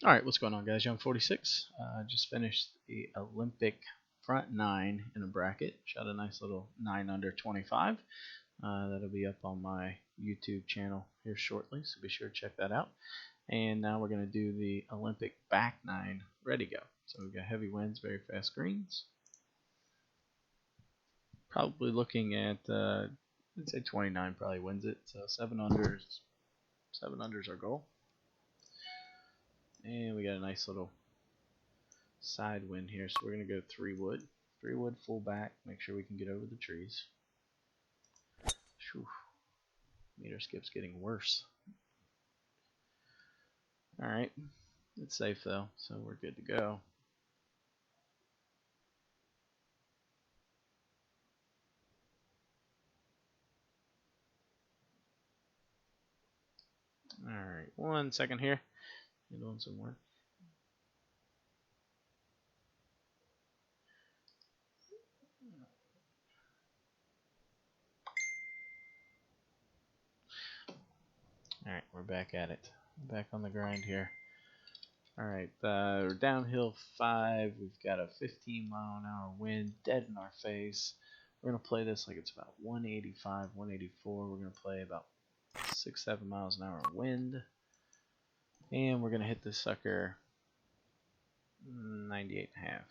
Alright, what's going on, guys? Young46. Just finished the Olympic front 9 in a bracket. Shot a nice little 9 under 25. That'll be up on my YouTube channel here shortly, so be sure to check that out. And now we're going to do the Olympic back 9 ready go. So we've got heavy winds, very fast greens. Probably looking at, I'd say 29 probably wins it. So 7 under's our goal. And we got a nice little side wind here, so we're going to go 3 wood. 3 wood full back, make sure we can get over the trees. Whew. Meter skip's getting worse. Alright, it's safe though, so we're good to go. Alright, 1 second here. I'm doing some work. Alright, we're back at it. Back on the grind here. Alright, we're downhill 5. We've got a 15-mile-an-hour wind dead in our face. We're going to play this like it's about 185, 184. We're going to play about 6-7 miles an hour wind. And we're going to hit this sucker 98.5.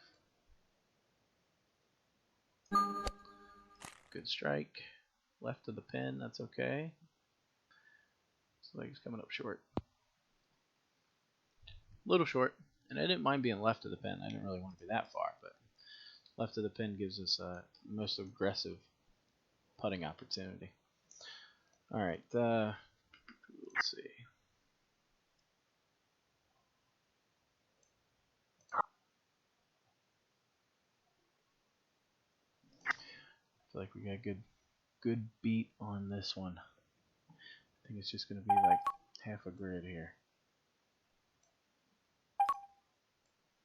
Good strike. Left of the pin, that's okay. Looks like he's coming up short. A little short. And I didn't mind being left of the pin. I didn't really want to be that far, but left of the pin gives us the most aggressive putting opportunity. Alright, let's see. I feel like we got good beat on this one. I think it's just going to be like half a grid here.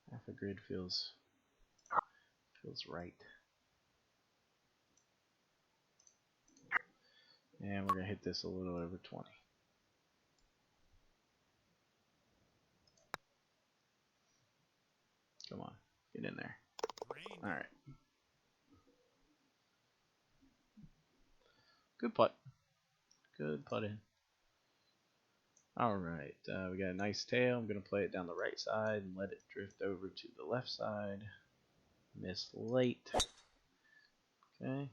Half a grid feels right. And we're going to hit this a little over 20. Come on, get in there. Alright. Good putt. Good putt in. Alright, we got a nice tail. I'm going to play it down the right side and let it drift over to the left side. Miss late. Okay.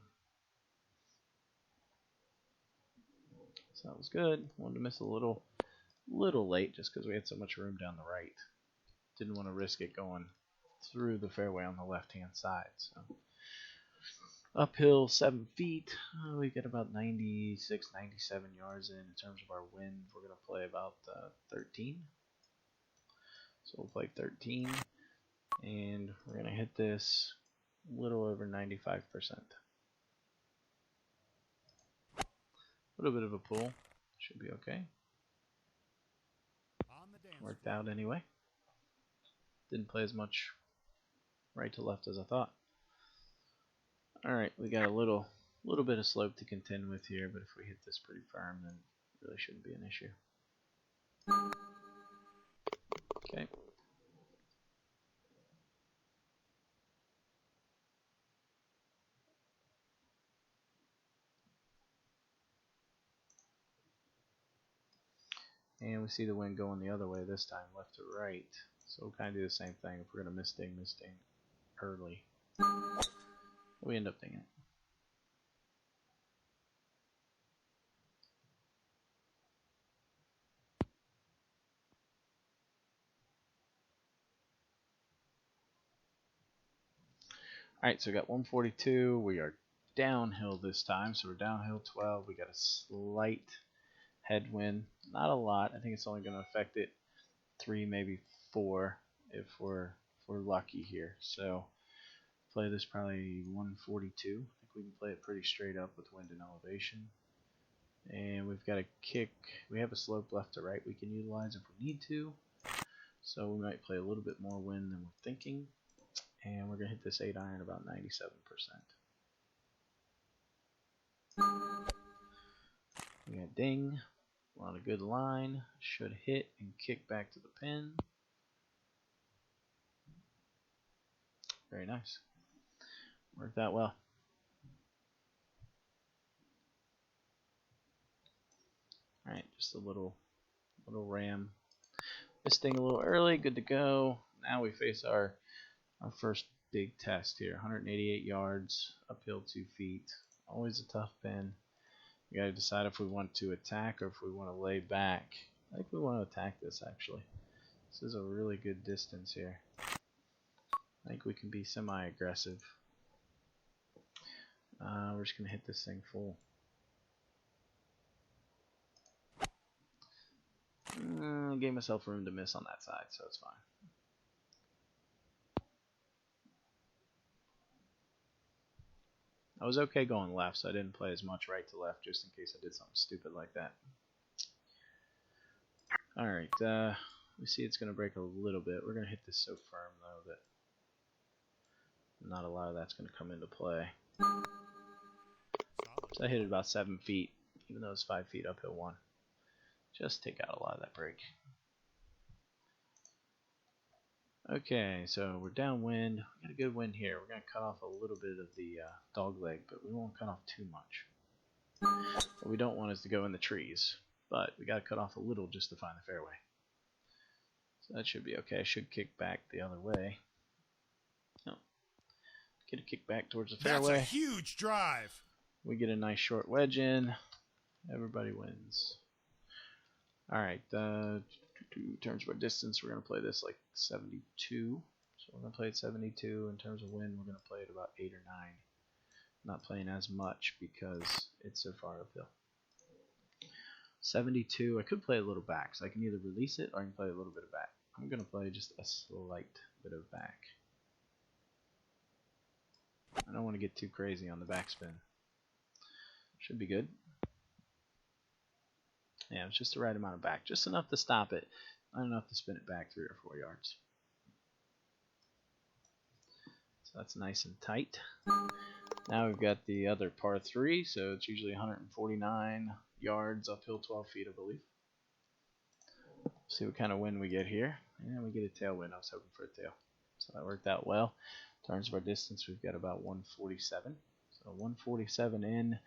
So that was good. Wanted to miss a little late just because we had so much room down the right. Didn't want to risk it going through the fairway on the left-hand side. So uphill 7 feet. We get about 96, 97 yards in terms of our wind. We're going to play about 13. So we'll play 13. And we're going to hit this a little over 95%. A little bit of a pull. Should be okay. Worked out anyway. Didn't play as much right to left as I thought. Alright, we got a little bit of slope to contend with here, but if we hit this pretty firm, then it really shouldn't be an issue. Okay. And we see the wind going the other way this time, left to right. So we'll kind of do the same thing. If we're going to miss ding early, we end up dinging it. Alright, so we got 142. We are downhill this time. So we're downhill 12. We got a slight headwind. Not a lot. I think it's only going to affect it 3, maybe 4 if we're lucky here. So play this probably 142. I think we can play it pretty straight up with wind and elevation. And we've got a kick. We have a slope left to right we can utilize if we need to. So we might play a little bit more wind than we're thinking. And we're going to hit this 8-iron about 97%. We got ding. We're on a good line. Should hit and kick back to the pin. Very nice. Worked out well. Alright, just a little ram. This thing a little early, good to go. Now we face our first big test here. 188 yards, uphill 2 feet. Always a tough pin. We gotta decide if we want to attack or if we want to lay back. I think we want to attack this actually. This is a really good distance here. I think we can be semi-aggressive. We're just gonna hit this thing full. Gave myself room to miss on that side, so it's fine. I was okay going left, so I didn't play as much right to left just in case I did something stupid like that. Alright, we see it's going to break a little bit. We're going to hit this so firm, though, that not a lot of that's going to come into play. So I hit it about 7 feet, even though it's 5 feet uphill 1. Just take out a lot of that break. Okay, so we're downwind. We got a good wind here. We're going to cut off a little bit of the dog leg, but we won't cut off too much. What we don't want is to go in the trees, but we got to cut off a little just to find the fairway. So that should be okay. Should kick back the other way. No. Get a kick back towards the fairway. That's a huge drive. We get a nice short wedge in. Everybody wins. Alright, in terms of our distance, we're going to play this like 72. So we're going to play at 72. In terms of wind, we're going to play at about 8 or 9. Not playing as much because it's so far uphill. 72, I could play a little back, so I can either release it or I can play a little bit of back. I'm going to play just a slight bit of back. I don't want to get too crazy on the backspin. Should be good. Yeah, it's just the right amount of back. Just enough to stop it. Not enough to spin it back 3 or 4 yards. So that's nice and tight. Now we've got the other par 3, so it's usually 149 yards, uphill 12 feet, I believe. See what kind of wind we get here. And we get a tailwind. I was hoping for a tail. So that worked out well. In terms of our distance, we've got about 147. So 147 in. In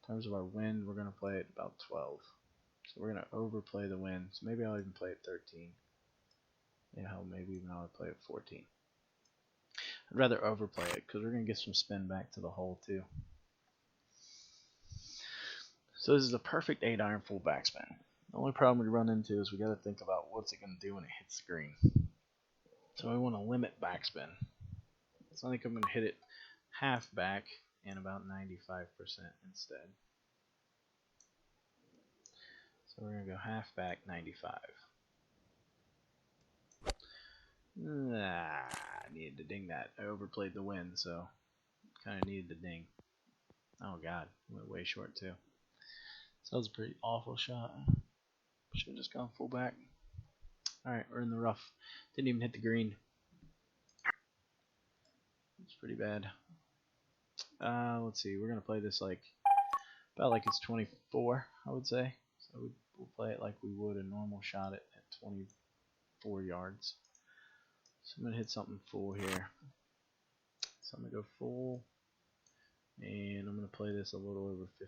terms of our wind, we're going to play at about 12. So we're going to overplay the wind. So maybe I'll even play at 13. Yeah, maybe even I'll play at 14. I'd rather overplay it because we're going to get some spin back to the hole too. So this is a perfect 8-iron full backspin. The only problem we run into is we got to think about what's it going to do when it hits the green. So we want to limit backspin. So I think I'm going to hit it half back and about 95% instead. So we're going to go half back 95. I needed to ding that. I overplayed the wind, so kind of needed to ding. Oh god, went way short too. So that was a pretty awful shot. Should have just gone full back. Alright, we're in the rough. Didn't even hit the green. It's pretty bad. Let's see, we're going to play this like about like it's 24, I would say. So we'll play it like we would a normal shot at 24 yards. So I'm going to hit something full here. So I'm going to go full, and I'm going to play this a little over 50%.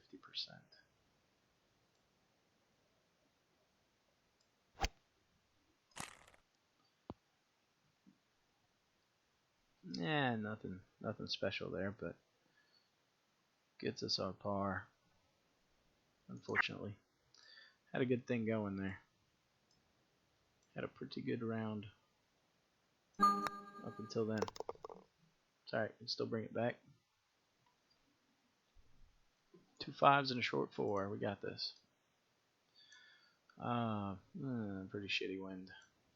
Yeah, nothing special there, but gets us our par. Unfortunately, had a good thing going there. Had a pretty good round up until then. It's alright, we can still bring it back. 2 5s and a short 4. We got this. Pretty shitty wind.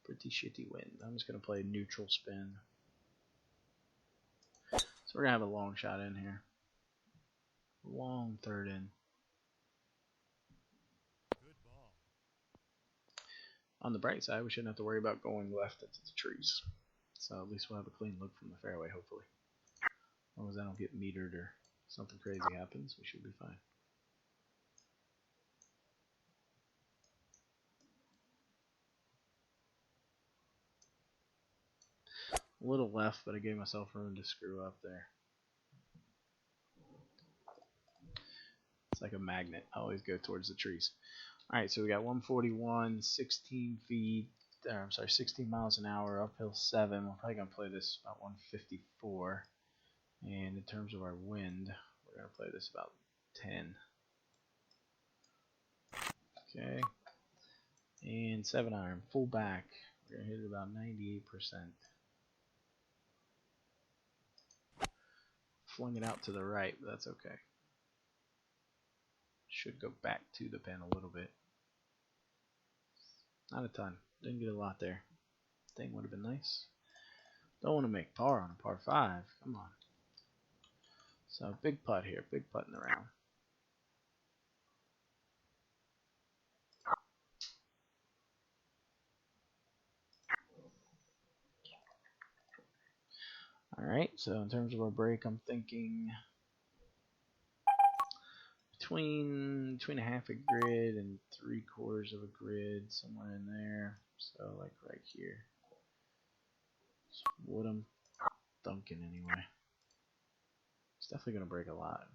Pretty shitty wind. I'm just gonna play neutral spin. So we're gonna have a long shot in here. Long third in. Good ball. On the bright side, we shouldn't have to worry about going left into the trees. So at least we'll have a clean look from the fairway, hopefully. As long as I don't get metered or something crazy happens, we should be fine. A little left, but I gave myself room to screw up there. It's like a magnet. I always go towards the trees. Alright, so we got 141, 16 feet, I'm sorry, 16 miles an hour, uphill 7. We're probably going to play this about 154. And in terms of our wind, we're going to play this about 10. Okay. And 7 iron, full back. We're going to hit it about 98%. Flung it out to the right, but that's okay. Should go back to the pin a little bit. Not a ton. Didn't get a lot there. Thing would have been nice. Don't want to make par on a par 5. Come on. So big putt here. Big putt in the round. Alright, so in terms of our break, I'm thinking between a half a grid and 3/4 of a grid, somewhere in there. So like right here. That's what I'm thinking anyway. It's definitely going to break a lot.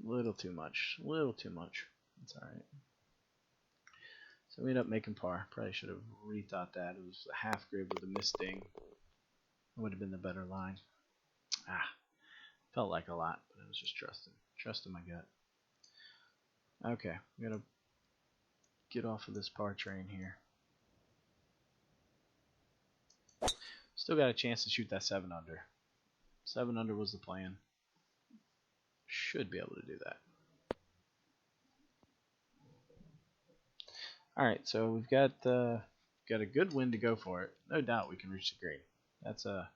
Little too much. Little too much. It's alright. So we ended up making par. Probably should have rethought that. It was a half grid with a misting. It would have been the better line. Felt like a lot, but I was just trusting my gut. Okay, I'm gonna get off of this par train here. Still got a chance to shoot that 7 under. 7 under was the plan. Should be able to do that. Alright, so we've got a good wind to go for it. No doubt we can reach the green. That's a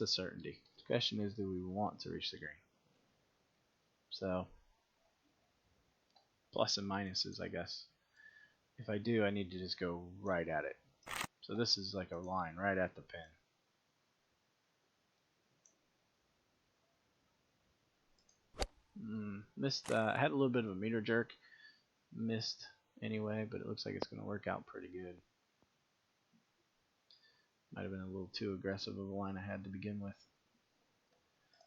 certainty. The question is, do we want to reach the green? So, plus and minuses, I guess. If I do, I need to just go right at it. So this is like a line right at the pin. Missed. I had a little bit of a meter jerk. Missed anyway, but it looks like it's going to work out pretty good. Might have been a little too aggressive of a line I had to begin with.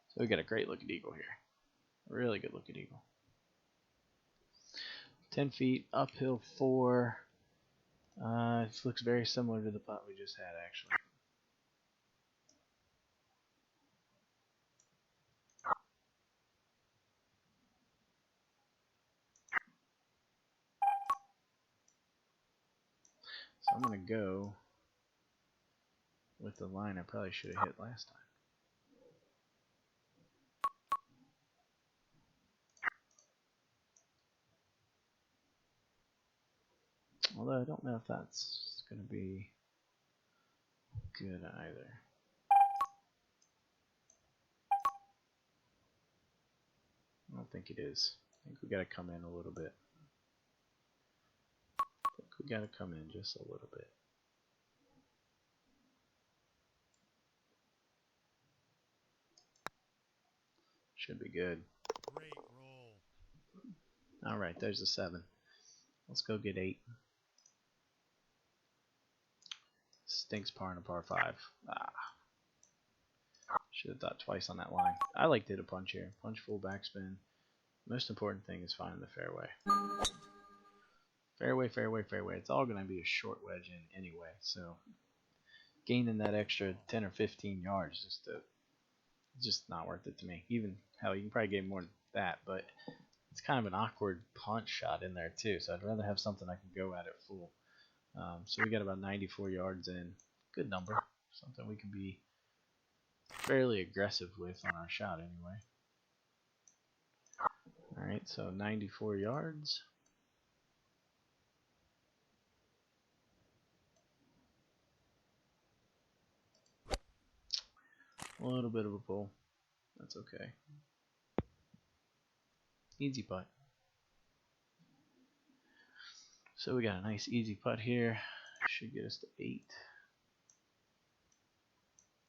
So we got a great looking eagle here. A really good looking eagle. 10 feet, uphill 4. It looks very similar to the putt we just had, actually. So I'm going to go with the line I probably should have hit last time. Although I don't know if that's going to be good either. I don't think it is. I think we got to come in a little bit. We got to come in just a little bit. Should be good. Great roll. Alright, there's a 7. Let's go get 8. Stinks par and a par 5. Should have thought twice on that line. I like to hit a punch here. Punch, full backspin. Most important thing is finding the fairway. Fairway, fairway, fairway. It's all going to be a short wedge in anyway, so gaining that extra 10 or 15 yards just not worth it to me. Even, hell, you can probably gain more than that, but it's kind of an awkward punch shot in there too, so I'd rather have something I can go at it full. So we got about 94 yards in. Good number. Something we can be fairly aggressive with on our shot anyway. Alright, so 94 yards. A little bit of a pull. That's okay. Easy putt. So we got a nice easy putt here. Should get us to 8.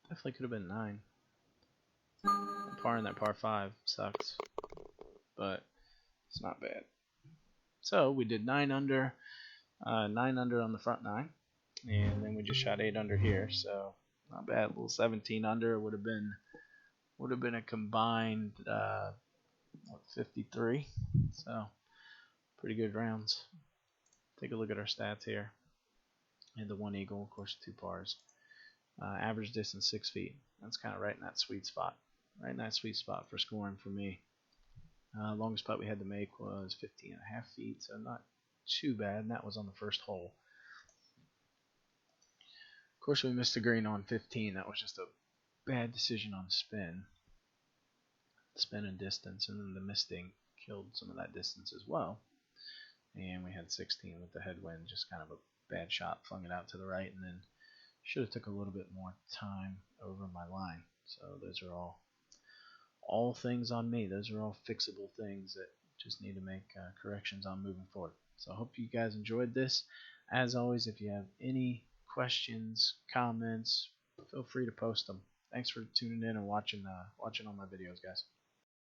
Definitely could have been 9. Par in that par 5 sucks, but it's not bad. So we did 9 under. 9 under on the front 9, and then we just shot 8 under here, so not bad. A little 17 under would have been a combined 53, so pretty good rounds. Take a look at our stats here. And the 1 eagle, of course, 2 pars. Average distance 6 feet. That's kind of right in that sweet spot. Right in that sweet spot for scoring for me. Longest putt we had to make was 15.5 feet, so not too bad. And that was on the first hole. Of course, we missed the green on 15. That was just a bad decision on spin and distance, and then the misting killed some of that distance as well. And we had 16 with the headwind, just kind of a bad shot, flung it out to the right, and then should have took a little bit more time over my line. So those are all things on me. Those are all fixable things that just need to make corrections on moving forward. So I hope you guys enjoyed this. As always, if you have any questions, comments, feel free to post them. Thanks for tuning in and watching all my videos, guys.